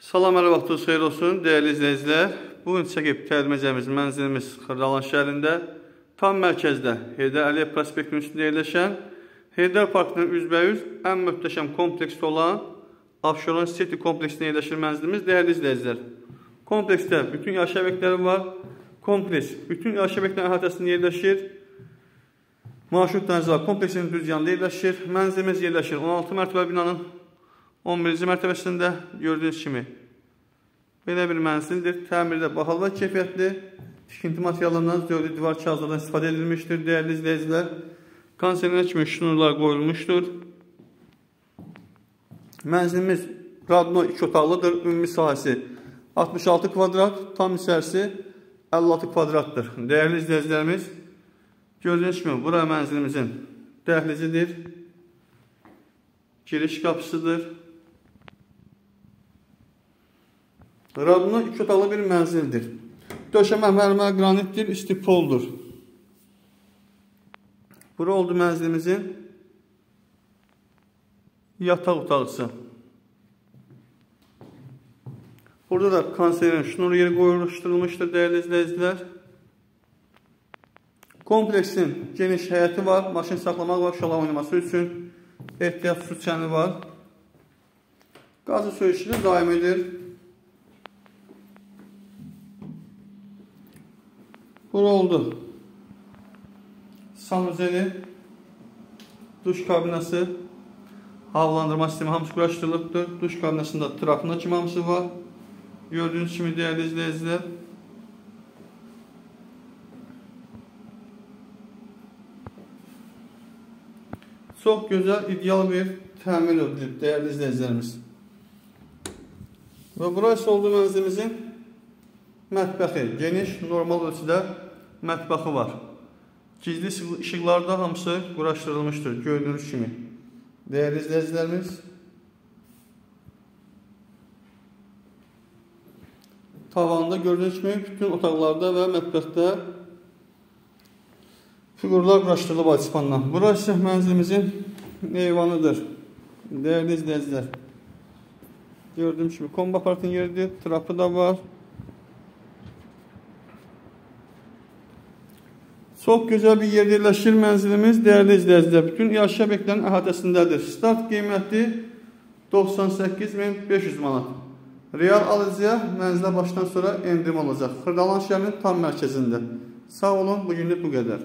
Salam, hər vaxtınız xeyir olsun, dəyərli izləyicilər. Bugün çəkib təliməcəmiz mənzilimiz Xırdalan şəhərində, tam mərkəzdə Heydər Əliyev prospektinin üstündə yerləşən, Heydər Parkının üzbəyüz ən möhtəşəm kompleksdə olan Abşeron City kompleksində yerləşir mənzilimiz, dəyərli izləyicilər. Kompleksdə bütün yaşayış obyektləri var. Kompleks bütün yaşayış obyektlərinin əhatəsində yerləşir. Marşrut dənizə kompleksinin düz yanında yerləşir. Mənzilimiz yerləşir 16 mərtəbə binanın 11-ci mərtəbəsində. Gördüyünüz kimi belə bir mənzildir. Təmirdə bahalı və keyfiyyətli, tikinti materiallarından zövqlü divar kağızlardan istifadə edilmişdir, dəyərli izləyicilər. Konservinə kimi şnurlar qoyulmuşdur. Mənzilimiz Radno 2 otaqlıdır. Ümumi sahəsi 66 kvadrat, tam içərisi 56 kvadratdır. Dəyərli izləyicilərimiz, gördüyünüz kimi bura mənzilimizin dəhlizidir, giriş qapısıdır. Radno 2 otaqlı bir mənzildir. Döşəmə mərmər qranitdir, istipoldur. Bura oldu mənzilimizin yataq otaqlısı. Burada da konservin şnur yeri qoyuluşturulmuşdur, dəyərli izləyicilər. Kompleksin geniş həyəti var, maşın saxlamaq var, uşaqlar oynaması üçün. Ehtiyat su çəni var. Qazı su işini daimidir. Bura oldu sanuzeli, duş kabinası, havalandırma sistemi hamısı quraşdırılıbdır. Duş kabinasında trapında kimi hamısı var. Gördüyünüz kimi dəyərli izləyicilər. Çox gözəl, ideal bir təmir edilib, dəyərli izləyicilərimiz. Və burası oldu mənzilimizin mətbəxi. Geniş, normal ölçüdə mətbəxi var. Gizli işıqlarda hamısı quraşdırılmışdır, gördüyünüz kimi. Dəyərli izləyicilərimiz, tavanda gördüyünüz kimi bütün otaqlarda və mətbəxdə figurlar quraşdırılıb alçıpandan. Burası mənzilimizin eyvanıdır. Dəyərli izləyicilər, gördüyünüz kimi kombi aparatın yeridir, trapı da var. Çox gözəl bir yerdə yerləşir mənzilimiz, dəyərli izləyicilər. Bütün yaşayış obyektlərinin əhatəsindədir. Start qiyməti 98.500 manat. Real alıcıya mənzilə başdan sonra endirim olacaq. Xırdalan şəhərinin tam mərkəzində. Sağ olun, bugünlük bu qədər.